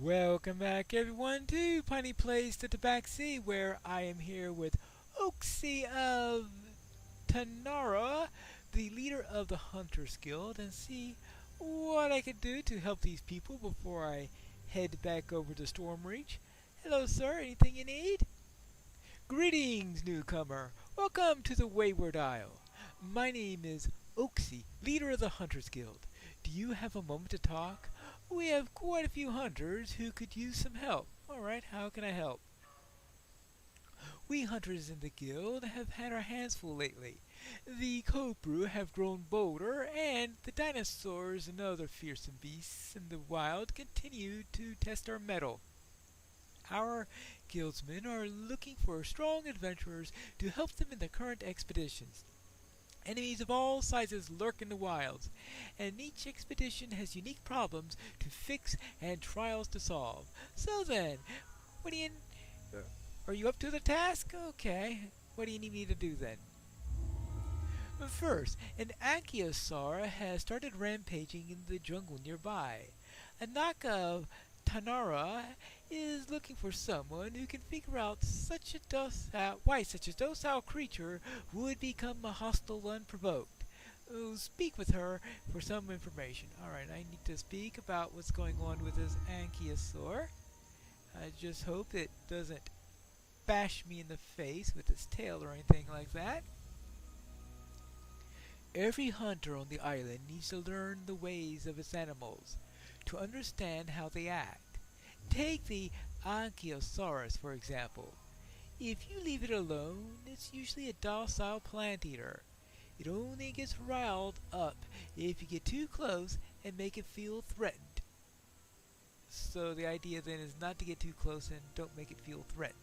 Welcome back everyone to Piney Plays the Tabaxi, where I am here with Oxy of Tanara, the leader of the Hunters Guild, and see what I can do to help these people before I head back over to Stormreach. Hello sir, anything you need? Greetings newcomer, welcome to the Wayward Isle. My name is Oxy, leader of the Hunters Guild. Do you have a moment to talk? We have quite a few hunters who could use some help. Alright, how can I help? We hunters in the guild have had our hands full lately. The cobra have grown bolder, and the dinosaurs and other fearsome beasts in the wild continue to test our mettle. Our guildsmen are looking for strong adventurers to help them in the current expeditions. Enemies of all sizes lurk in the wilds, and each expedition has unique problems to fix and trials to solve. So then, what do you... Are you up to the task? Okay. What do you need me to do then? First, an Ankylosaur has started rampaging in the jungle nearby. A knock of Tanara is looking for someone who can figure out why such a docile creature would become hostile unprovoked. Speak with her for some information. Alright, I need to speak about what's going on with this Ankylosaur. I just hope it doesn't bash me in the face with its tail or anything like that. Every hunter on the island needs to learn the ways of its animals, to understand how they act. Take the Ankylosaurus, for example. If you leave it alone, it's usually a docile plant eater. It only gets riled up if you get too close and make it feel threatened. So the idea then is not to get too close and don't make it feel threatened.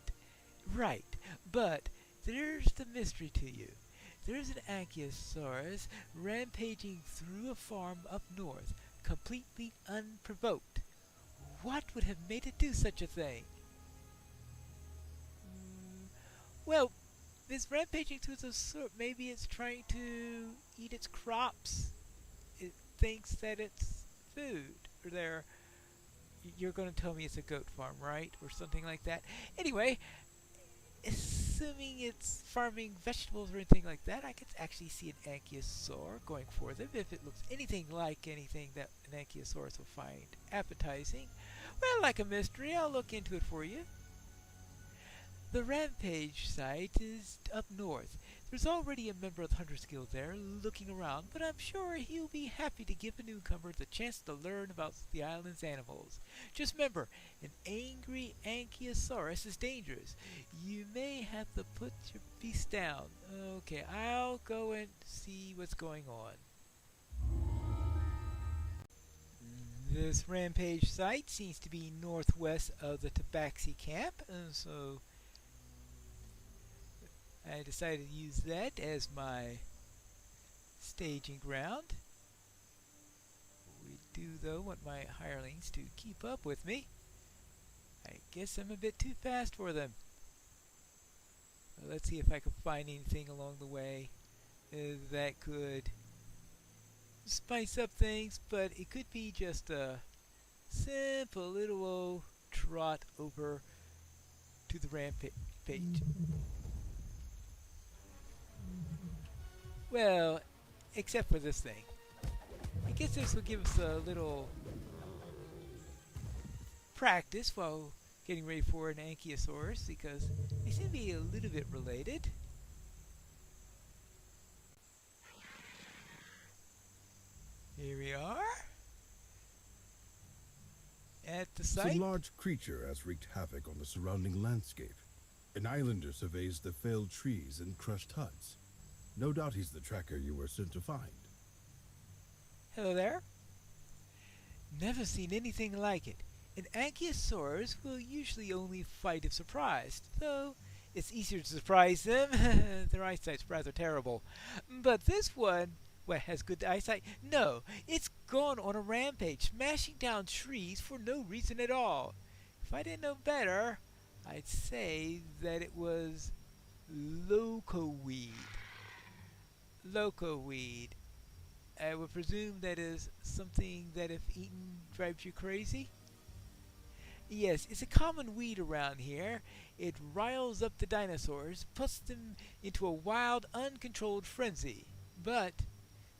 Right, but there's the mystery to you. There's an Ankylosaurus rampaging through a farm up north, completely unprovoked. What would have made it do such a thing? Well, it's rampaging through the sort. Maybe it's trying to eat its crops. It thinks that it's food. Or you're going to tell me it's a goat farm, right? Or something like that. Anyway, assuming it's farming vegetables or anything like that, I could actually see an Ankylosaur going for them if it looks anything like anything that an Ankylosaurus will find appetizing. Well, like a mystery, I'll look into it for you. The rampage site is up north. There's already a member of the Hunters Guild there looking around, but I'm sure he'll be happy to give a newcomer the chance to learn about the island's animals. Just remember, an angry Ankylosaurus is dangerous. You may have to put your beast down. Okay, I'll go and see what's going on. This rampage site seems to be northwest of the Tabaxi camp, and so I decided to use that as my staging ground. We do, though, want my hirelings to keep up with me. I guess I'm a bit too fast for them. Well, let's see if I can find anything along the way that could spice up things, but it could be just a simple little old trot over to the rampage. Well, except for this thing. I guess this will give us a little practice while getting ready for an Ankylosaurus, because they seem to be a little bit related. Here we are. At the site. Some large creature has wreaked havoc on the surrounding landscape. An islander surveys the failed trees and crushed huts. No doubt he's the tracker you were sent to find. Hello there. Never seen anything like it. An Ankylosaurus will usually only fight if surprised, though it's easier to surprise them. Their eyesight's rather terrible. But this one, what, has good eyesight? No, it's gone on a rampage, smashing down trees for no reason at all. If I didn't know better, I'd say that it was locoweed. Locoweed. I would presume that is something that if eaten drives you crazy. Yes, it's a common weed around here. It riles up the dinosaurs, puts them into a wild, uncontrolled frenzy. But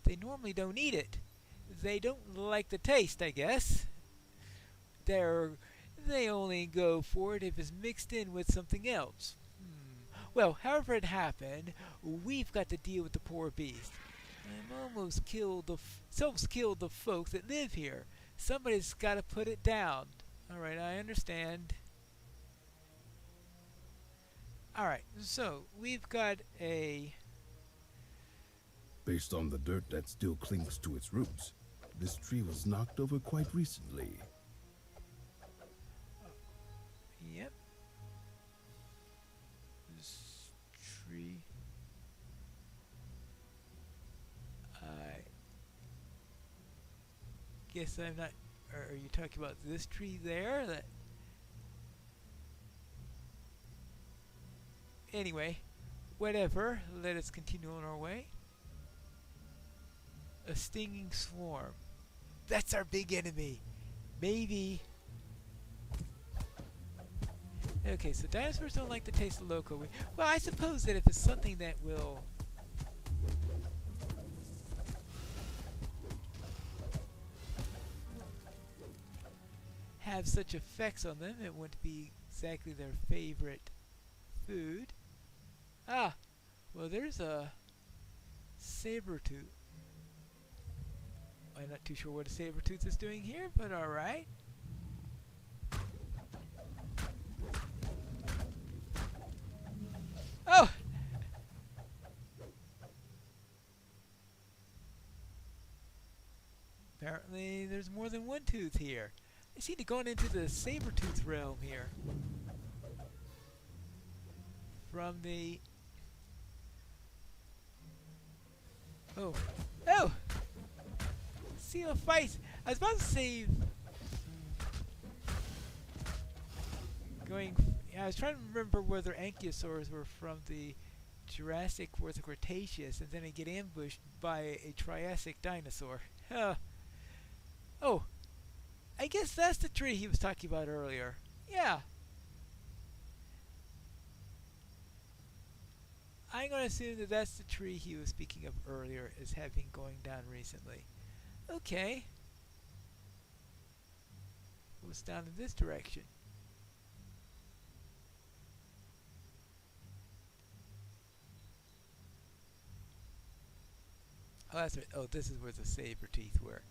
they normally don't eat it. They don't like the taste, I guess. They're they only go for it if it's mixed in with something else. Well, however it happened, we've got to deal with the poor beast. I'm almost killed the folks that live here. Somebody's got to put it down. All right, I understand. All right, so we've got a. Based on the dirt that still clings to its roots, this tree was knocked over quite recently. Yep. This tree. I guess I'm not. Are you talking about this tree there? That. Anyway, whatever. Let us continue on our way. A stinging swarm. That's our big enemy. Maybe. Okay, so dinosaurs don't like the taste of loco weed. Well, I suppose that if it's something that will have such effects on them, it wouldn't be exactly their favorite food. Ah, well, there's a saber-tooth. I'm not too sure what a saber-tooth is doing here, but alright. Oh! Apparently there's more than one tooth here. I seem to go into the saber-tooth realm here. From the... Oh! Oh! See a fight! I was about to say... I was trying to remember whether ankylosaurs were from the Jurassic or the Cretaceous, and then I get ambushed by a Triassic dinosaur. Oh, I guess that's the tree he was talking about earlier. Yeah. I'm going to assume that that's the tree he was speaking of earlier as having going down recently. Okay. What's down in this direction? Oh, that's right. Oh, this is where the saber teeth were.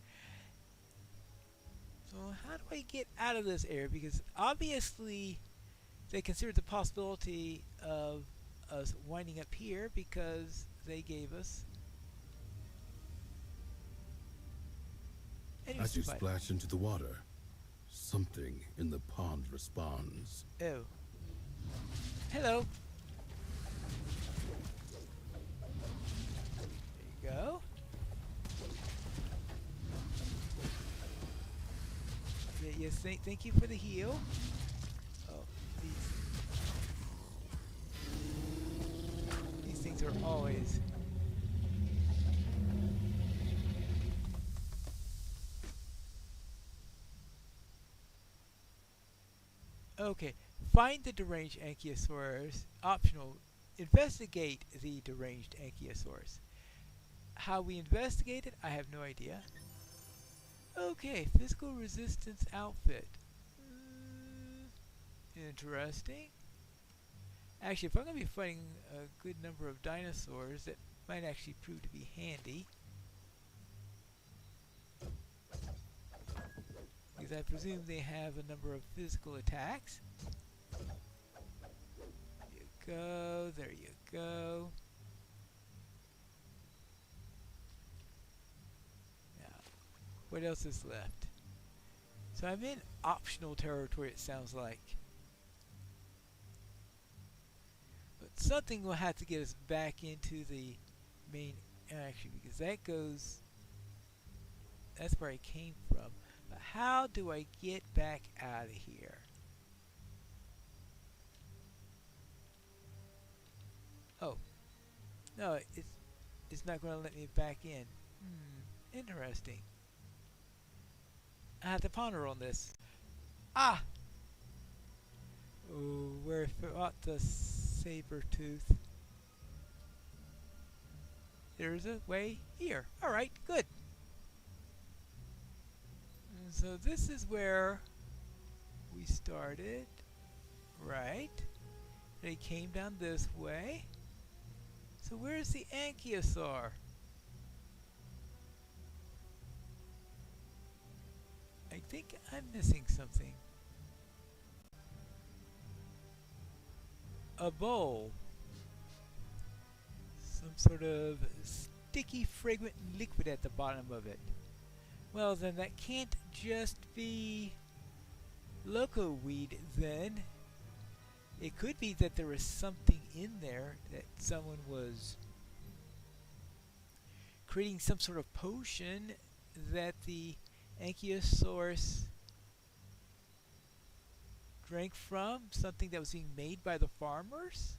So how do I get out of this area? Because obviously they considered the possibility of us winding up here because they gave us... As you splash into the water, something in the pond responds. Oh. Hello. There you go. Yes, thank you for the heal. Oh, these things are always... Okay, find the deranged Ankylosaurus. Optional, investigate the deranged Ankylosaurus. How we investigate it, I have no idea. Okay, physical resistance outfit. Interesting. Actually, if I'm going to be fighting a good number of dinosaurs, that might actually prove to be handy. Because I presume they have a number of physical attacks. There you go, there you go. What else is left? So I'm in optional territory, it sounds like. But something will have to get us back into the main action, because that goes... That's where I came from. But how do I get back out of here? Oh. No, it's not going to let me back in. Interesting. I have to ponder on this. Ah! Oh, where fought the saber tooth? There's a way here. Alright, good. And so this is where we started. Right. They came down this way. So where's the Ankylosaur? I think I'm missing something. A bowl. Some sort of sticky, fragrant liquid at the bottom of it. Well, then that can't just be loco weed, then. It could be that there was something in there that someone was creating some sort of potion that the Ankylosaurus drank from, something that was being made by the farmers?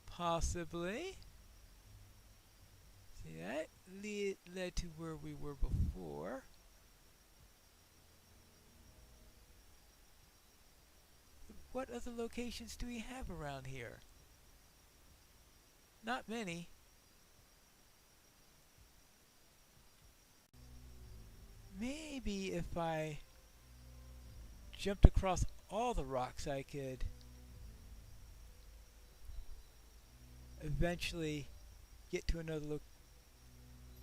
Possibly. See, that led to where we were before. But what other locations do we have around here? Not many. Maybe if I jumped across all the rocks I could eventually get to another location.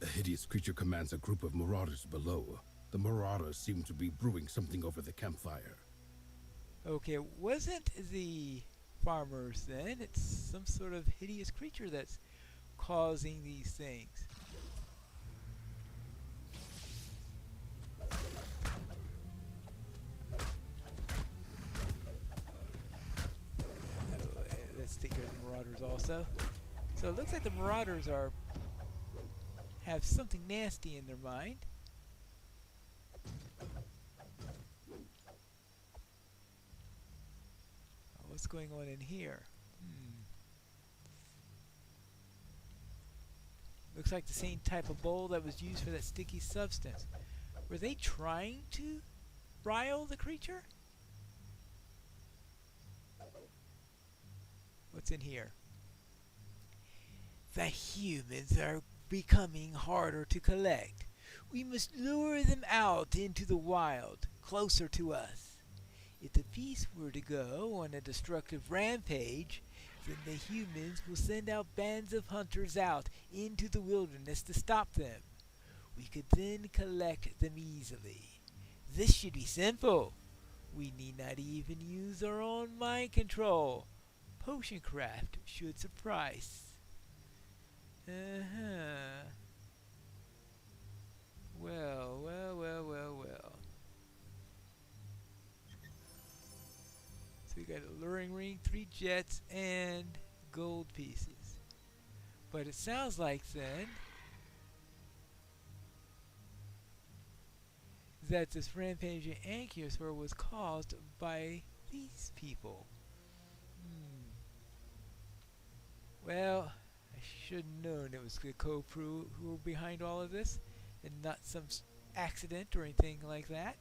A hideous creature commands a group of marauders below. The marauders seem to be brewing something over the campfire. Okay, it wasn't the farmers then. It's some sort of hideous creature that's causing these things. Let's take care of the marauders also. So it looks like the marauders have something nasty in their mind. What's going on in here? Looks like the same type of bowl that was used for that sticky substance. Were they trying to rile the creature? What's in here? The humans are becoming harder to collect. We must lure them out into the wild, closer to us. If the beast were to go on a destructive rampage, then the humans will send out bands of hunters out into the wilderness to stop them. We could then collect them easily. This should be simple. We need not even use our own mind control. Potion craft should suffice. Well. So we got a luring ring, 3 jets, and gold pieces. But it sounds like then that this rampaging Ankylosaur was caused by these people. Well, I should have known it was the co-crew who were behind all of this, and not some accident or anything like that.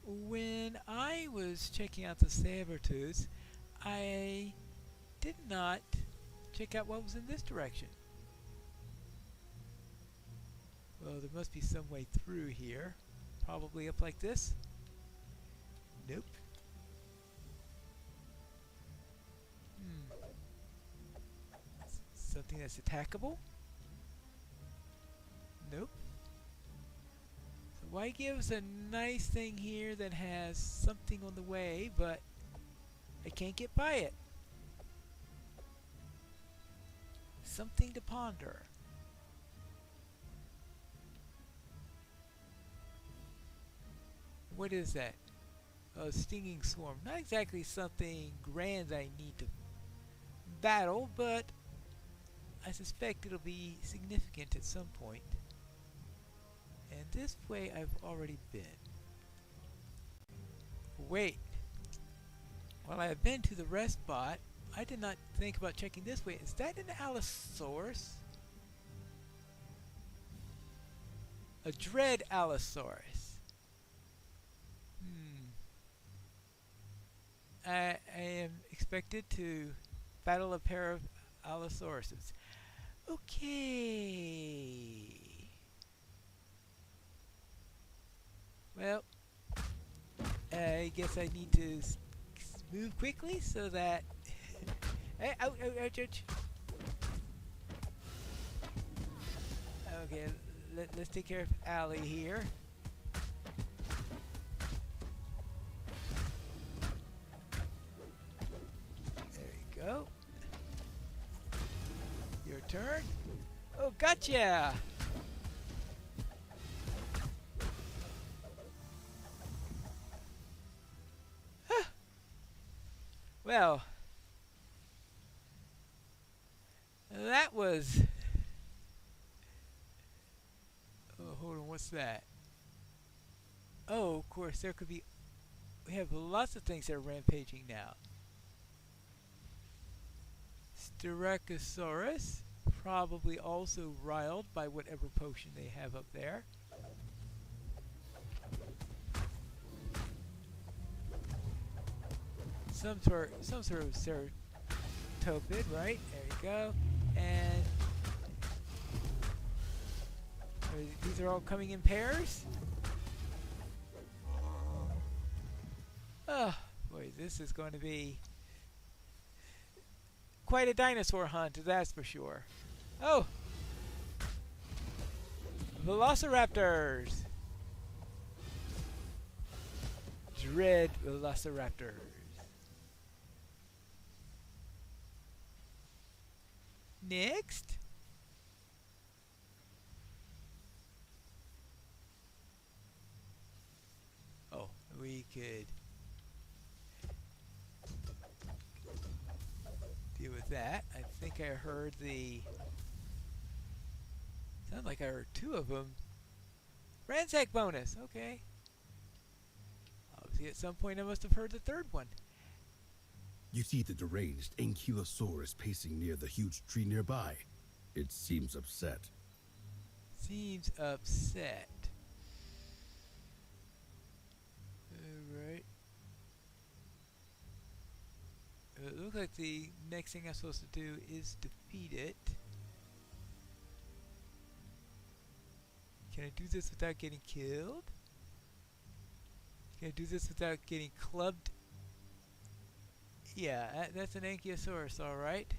When I was checking out the saber-tooths, I did not check out what was in this direction. Well, there must be some way through here. Probably up like this. Nope. Something that's attackable? Nope. So why give us a nice thing here that has something on the way, but I can't get by it? Something to ponder. What is that? A stinging swarm. Not exactly something grand I need to battle, but I suspect it'll be significant at some point. And this way I've already been. Wait. While I have been to the rest spot, I did not think about checking this way. Is that an Allosaurus? A dread Allosaurus. I am expected to battle a pair of Allosauruses. Okay. Well, I guess I need to move quickly so that... Hey, ouch, ouch, ouch, ouch. Okay, let's take care of Allie here. There you go. Your turn. Oh, gotcha! Well, that was... Oh, hold on, what's that? Oh, of course, there could be... We have lots of things that are rampaging now. Styracosaurus, probably also riled by whatever potion they have up there. Some sort of ceratopid, right? There you go. And these are all coming in pairs. Oh boy, this is going to be quite a dinosaur hunt, that's for sure. Oh, velociraptors! Dread velociraptors. Next. Oh, we could deal with that. I think I heard the... Sounds like I heard two of them. Ransack bonus, okay. Obviously at some point I must have heard the third one. You see the deranged Ankylosaurus pacing near the huge tree nearby. It seems upset. Seems upset. Alright. It looks like the next thing I'm supposed to do is defeat it. Can I do this without getting killed? Can I do this without getting clubbed? Yeah, that's an Ankylosaurus, alright.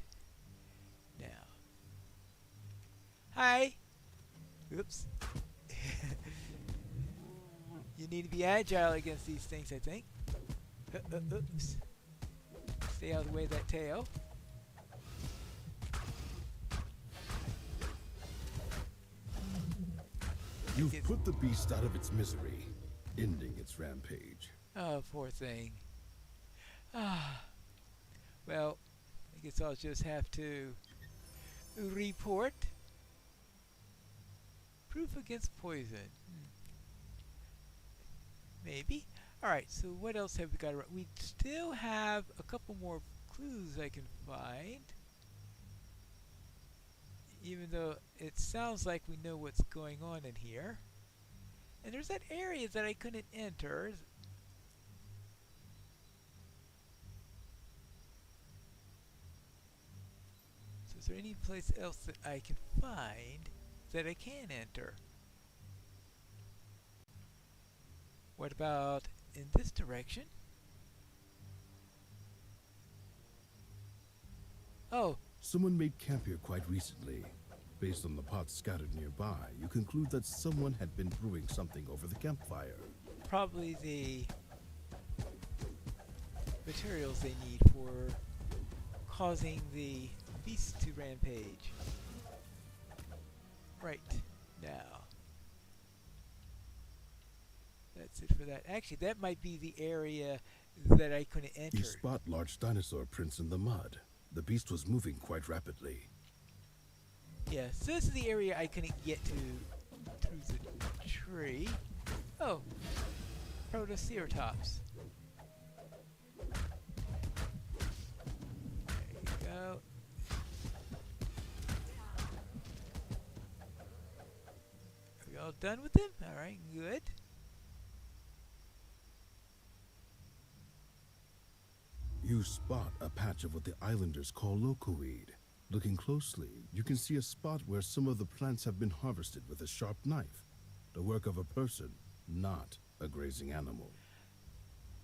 Now. Hi! Oops. You need to be agile against these things, I think. Oops. Stay out of the way of that tail. You've put the beast out of its misery, ending its rampage. Oh, poor thing. Ah. Well, I guess I'll just have to report. Proof against poison. Maybe. Alright, so what else have we got around? We still have a couple more clues I can find. Even though it sounds like we know what's going on in here. And there's that area that I couldn't enter. So is there any place else that I can find that I can enter? What about in this direction? Oh. Someone made camp here quite recently. Based on the pots scattered nearby, you conclude that someone had been brewing something over the campfire. Probably the materials they need for causing the beast to rampage. Right. Now. That's it for that. Actually, that might be the area that I couldn't enter. You spot large dinosaur prints in the mud. The beast was moving quite rapidly. Yeah, so this is the area I couldn't get to through the tree. Oh, Protoceratops. There you go. Are we all done with him? Alright, good. You spot a patch of what the islanders call locoweed. Looking closely, you can see a spot where some of the plants have been harvested with a sharp knife. The work of a person, not a grazing animal.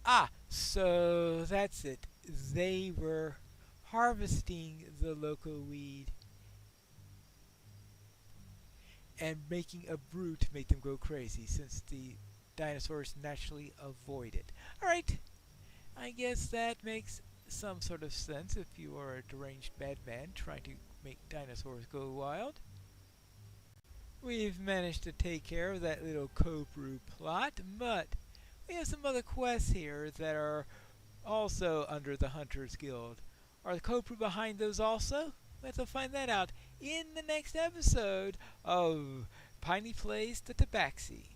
Ah, so that's it. They were harvesting the loco weed and making a brew to make them go crazy since the dinosaurs naturally avoid it. Alright, I guess that makes some sort of sense if you are a deranged madman trying to make dinosaurs go wild. We've managed to take care of that little co-brew plot, but we have some other quests here that are also under the Hunters Guild. Are the co-brew behind those also? We have to find that out in the next episode of Piney Plays the Tabaxi.